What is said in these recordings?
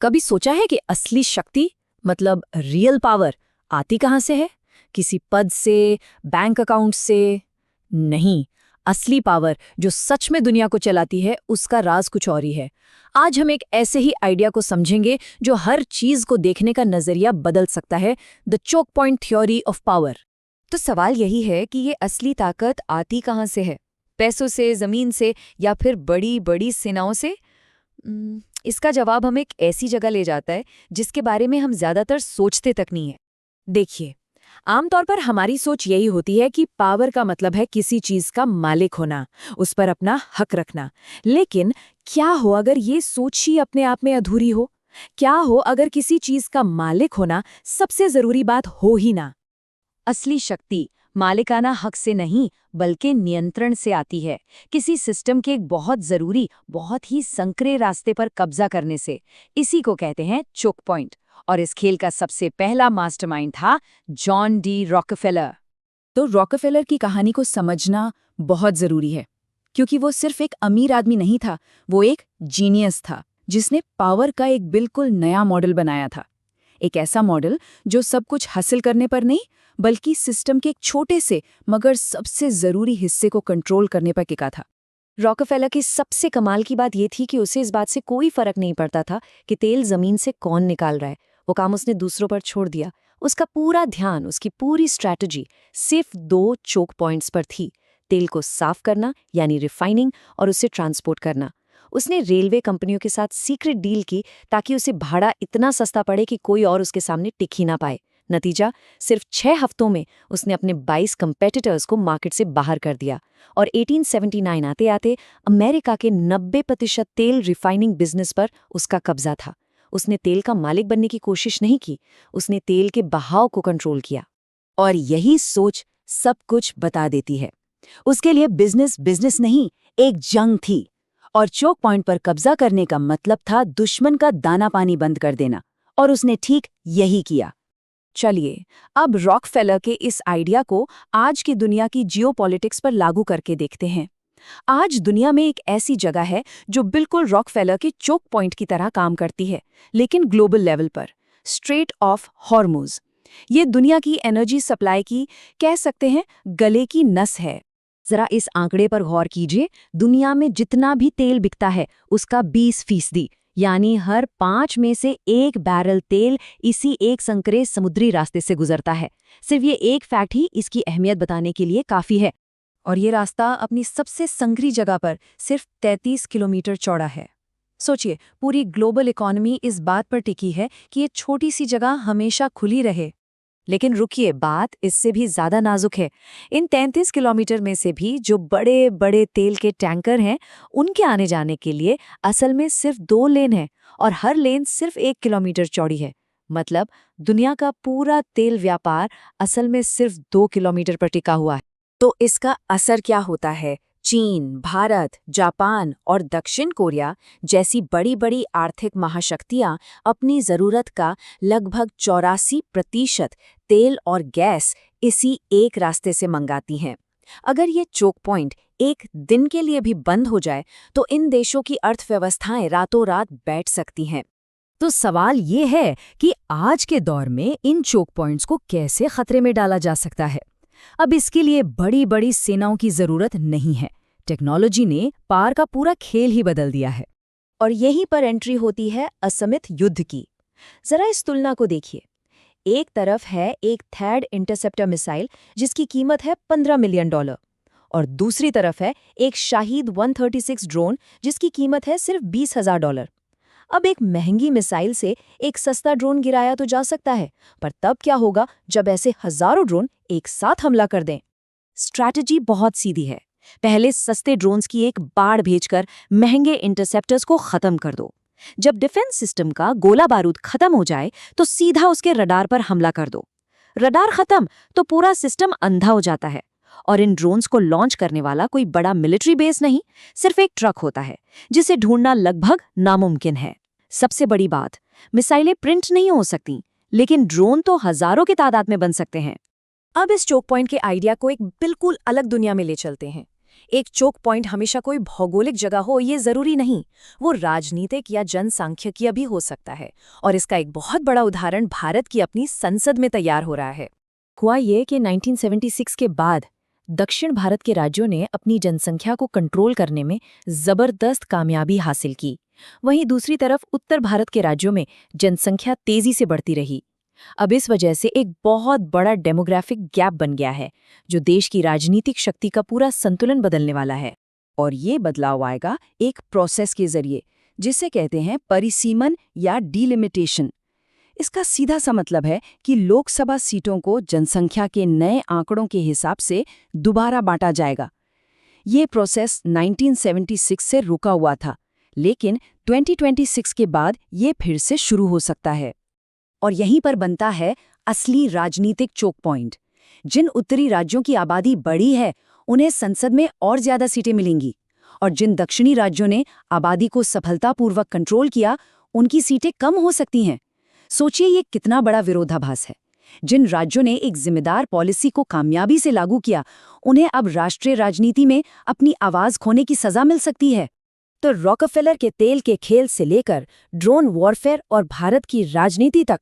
कभी सोचा है कि असली शक्ति मतलब रियल पावर आती कहाँ से है? किसी पद से, बैंक अकाउंट से? नहीं। असली पावर जो सच में दुनिया को चलाती है, उसका राज कुछ और ही है। आज हम एक ऐसे ही आइडिया को समझेंगे जो हर चीज को देखने का नजरिया बदल सकता है, the choke point theory of power. तो सवाल यही है कि ये असली ताकत आती कहाँ से है? पैसों से, जमीन से, या फिर बड़ी बड़ी सेनाओं से? इसका जवाब हमें एक ऐसी जगह ले जाता है जिसके बारे में हम ज्यादातर सोचते तक नहीं है। देखिए, आमतौर पर हमारी सोच यही होती है कि पावर का मतलब है किसी चीज का मालिक होना, उस पर अपना हक रखना। लेकिन क्या हो अगर ये सोच ही अपने आप में अधूरी हो? क्या हो अगर किसी चीज का मालिक होना सबसे जरूरी बात हो ही ना? असली शक्ति मालिकाना हक से नहीं बल्कि नियंत्रण से आती है, किसी सिस्टम के एक बहुत जरूरी, बहुत ही संकरे रास्ते पर कब्जा करने से। इसी को कहते हैं चोक पॉइंट। और इस खेल का सबसे पहला मास्टरमाइंड था जॉन डी रॉकफेलर। तो रॉकफेलर की कहानी को समझना बहुत जरूरी है, क्योंकि वो सिर्फ एक अमीर आदमी नहीं था, वो एक जीनियस था जिसने पावर का एक बिल्कुल नया मॉडल बनाया था। एक ऐसा मॉडल जो सब कुछ हासिल करने पर नहीं, बल्कि सिस्टम के एक छोटे से मगर सबसे जरूरी हिस्से को कंट्रोल करने पर टिका था। रॉकफेलर की सबसे कमाल की बात यह थी कि उसे इस बात से कोई फर्क नहीं पड़ता था कि तेल जमीन से कौन निकाल रहा है। वो काम उसने दूसरों पर छोड़ दिया। उसका पूरा ध्यान, उसकी पूरी स्ट्रैटेजी सिर्फ 2 चोक पॉइंट्स पर थी: तेल को साफ करना यानी रिफाइनिंग, और उसे ट्रांसपोर्ट करना। उसने रेलवे कंपनियों के साथ सीक्रेट डील की ताकि उसे भाड़ा इतना सस्ता पड़े कि कोई और उसके सामने टिक ही ना पाए। नतीजा, सिर्फ 6 हफ्तों में उसने अपने 22 कंपेटिटर्स को मार्केट से बाहर कर दिया। और 1879 आते आते अमेरिका के 90% तेल रिफाइनिंग बिजनेस पर उसका कब्जा था। उसने तेल का मालिक बनने की कोशिश नहीं की, उसने तेल के बहाव को कंट्रोल किया। और यही सोच सब कुछ बता देती है। उसके लिए बिजनेस बिजनेस नहीं, एक जंग थी। और चोक पॉइंट पर कब्जा करने का मतलब था दुश्मन का दाना पानी बंद कर देना। और उसने ठीक यही किया। चलिए, अब रॉकफेलर के इस आइडिया को आज की दुनिया की जियोपॉलिटिक्स पर लागू करके देखते हैं। आज दुनिया में एक ऐसी जगह है जो बिल्कुल रॉकफेलर के चोक पॉइंट की तरह काम करती है, लेकिन ग्लोबल लेवल पर। Straight of Hormuz. ये दुनिया की एनर्जी सप्लाई की, कह सकते हैं, गले की नस है। जरा इस आंकड़े पर गौर कीजिए। दुनिया में जितना भी तेल बिकता है उसका 20%, यानी हर 5 में से 1 बैरल तेल इसी एक संकरे समुद्री रास्ते से गुजरता है। सिर्फ ये एक फैक्ट ही इसकी अहमियत बताने के लिए काफी है। और ये रास्ता अपनी सबसे संकरी जगह पर सिर्फ 33 किलोमीटर चौड़ा है। सोचिए, पूरी ग्लोबल इकोनॉमी इस बात पर टिकी है कि ये छोटी सी जगह हमेशा खुली रहे। लेकिन रुकिए, बात इससे भी ज्यादा नाजुक है। इन 33 किलोमीटर में से भी जो बड़े बड़े तेल के टैंकर हैं, उनके आने जाने के लिए असल में सिर्फ 2 लेन हैं, और हर लेन सिर्फ 1 किलोमीटर चौड़ी है। मतलब दुनिया का पूरा तेल व्यापार असल में सिर्फ 2 किलोमीटर पर टिका हुआ है। तो इसका असर क्या होता है? चीन, भारत, जापान और दक्षिण कोरिया जैसी बड़ी बड़ी आर्थिक महाशक्तियां अपनी जरूरत का लगभग 84% तेल और गैस इसी एक रास्ते से मंगाती हैं। अगर ये चोक पॉइंट एक दिन के लिए भी बंद हो जाए तो इन देशों की अर्थव्यवस्थाएं रातों रात बैठ सकती हैं। तो सवाल ये है कि आज के दौर में इन चोक पॉइंट्स को कैसे खतरे में डाला जा सकता है? अब इसके लिए बड़ी बड़ी सेनाओं की जरूरत नहीं है। टेक्नोलॉजी ने पार का पूरा खेल ही बदल दिया है। और यहीं पर एंट्री होती है असमित युद्ध की। जरा इस तुलना को देखिए। एक तरफ है एक थैड इंटरसेप्टर मिसाइल जिसकी कीमत है $15 मिलियन, और दूसरी तरफ है एक शाहिद 136 ड्रोन जिसकी कीमत है सिर्फ $20,000। अब एक महंगी मिसाइल से एक सस्ता ड्रोन गिराया तो जा सकता है, पर तब क्या होगा जब ऐसे हजारों ड्रोन एक साथ हमला कर दें? स्ट्रैटेजी बहुत सीधी है। पहले सस्ते ड्रोन्स की एक बाढ़ भेजकर महंगे इंटरसेप्टर्स को खत्म कर दो। जब डिफेंस सिस्टम का गोला बारूद खत्म हो जाए तो सीधा उसके रडार पर हमला कर दो। रडार खत्म तो पूरा सिस्टम अंधा हो जाता है। और इन ड्रोन्स को लॉन्च करने वाला कोई बड़ा मिलिट्री बेस नहीं, सिर्फ एक ट्रक होता है जिसे ढूंढना लगभग नामुमकिन है। सबसे बड़ी बात, मिसाइलें प्रिंट नहीं हो सकती, लेकिन ड्रोन तो हजारों की तादाद में बन सकते हैं। अब इस चोक पॉइंट के आइडिया को एक बिल्कुल अलग दुनिया में ले चलते हैं। एक चोक पॉइंट हमेशा कोई भौगोलिक जगह हो ये जरूरी नहीं, वो राजनीतिक या जनसांख्यिकीय भी हो सकता है। और इसका एक बहुत बड़ा उदाहरण भारत की अपनी संसद में तैयार हो रहा है। हुआ ये कि 1976 के बाद दक्षिण भारत के राज्यों ने अपनी जनसंख्या को कंट्रोल करने में जबरदस्त कामयाबी हासिल की। वहीं दूसरी तरफ उत्तर भारत के राज्यों में जनसंख्या तेजी से बढ़ती रही। अब इस वजह से एक बहुत बड़ा डेमोग्राफिक गैप बन गया है, जो देश की राजनीतिक शक्ति का पूरा संतुलन बदलने वाला है। और ये बदलाव आएगा एक प्रोसेस के जरिए, जिसे कहते हैं परिसीमन या डिलिमिटेशन। इसका सीधा सा मतलब है कि लोकसभा सीटों को जनसंख्या के नए आंकड़ों के हिसाब से दोबारा बांटा जाएगा। ये प्रोसेस 1976 से रुका हुआ था, लेकिन 2026 के बाद ये फिर से शुरू हो सकता है। और यहीं पर बनता है असली राजनीतिक चोक पॉइंट। जिन उत्तरी राज्यों की आबादी बढ़ी है, उन्हें संसद में और ज्यादा सीटें मिलेंगी, और जिन दक्षिणी राज्यों ने आबादी को सफलतापूर्वक कंट्रोल किया, उनकी सीटें कम हो सकती हैं। सोचिए ये कितना बड़ा विरोधाभास है। जिन राज्यों ने एक जिम्मेदार पॉलिसी को कामयाबी से लागू किया, उन्हें अब राष्ट्रीय राजनीति में अपनी आवाज खोने की सजा मिल सकती है। तो रॉकफेलर के तेल के खेल से लेकर ड्रोन वॉरफेयर और भारत की राजनीति तक,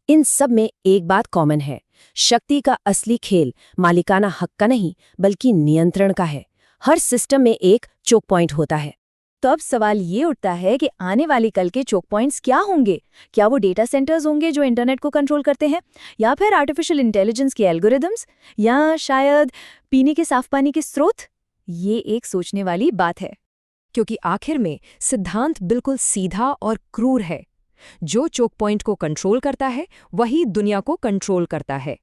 इन सब में एक बात कॉमन है। शक्ति का असली खेल मालिकाना हक का नहीं, बल्कि नियंत्रण का है। हर सिस्टम में एक चोक पॉइंट होता है। तो अब सवाल ये उठता है कि आने वाली कल के चोक पॉइंट्स क्या होंगे? क्या वो डेटा सेंटर्स होंगे जो इंटरनेट को कंट्रोल करते हैं, या फिर आर्टिफिशियल इंटेलिजेंस के एल्गोरिदम्स, या शायद पीने के साफ पानी के स्रोत? ये एक सोचने वाली बात है, क्योंकि आखिर में सिद्धांत बिल्कुल सीधा और क्रूर है। जो चोक पॉइंट को कंट्रोल करता है, वही दुनिया को कंट्रोल करता है।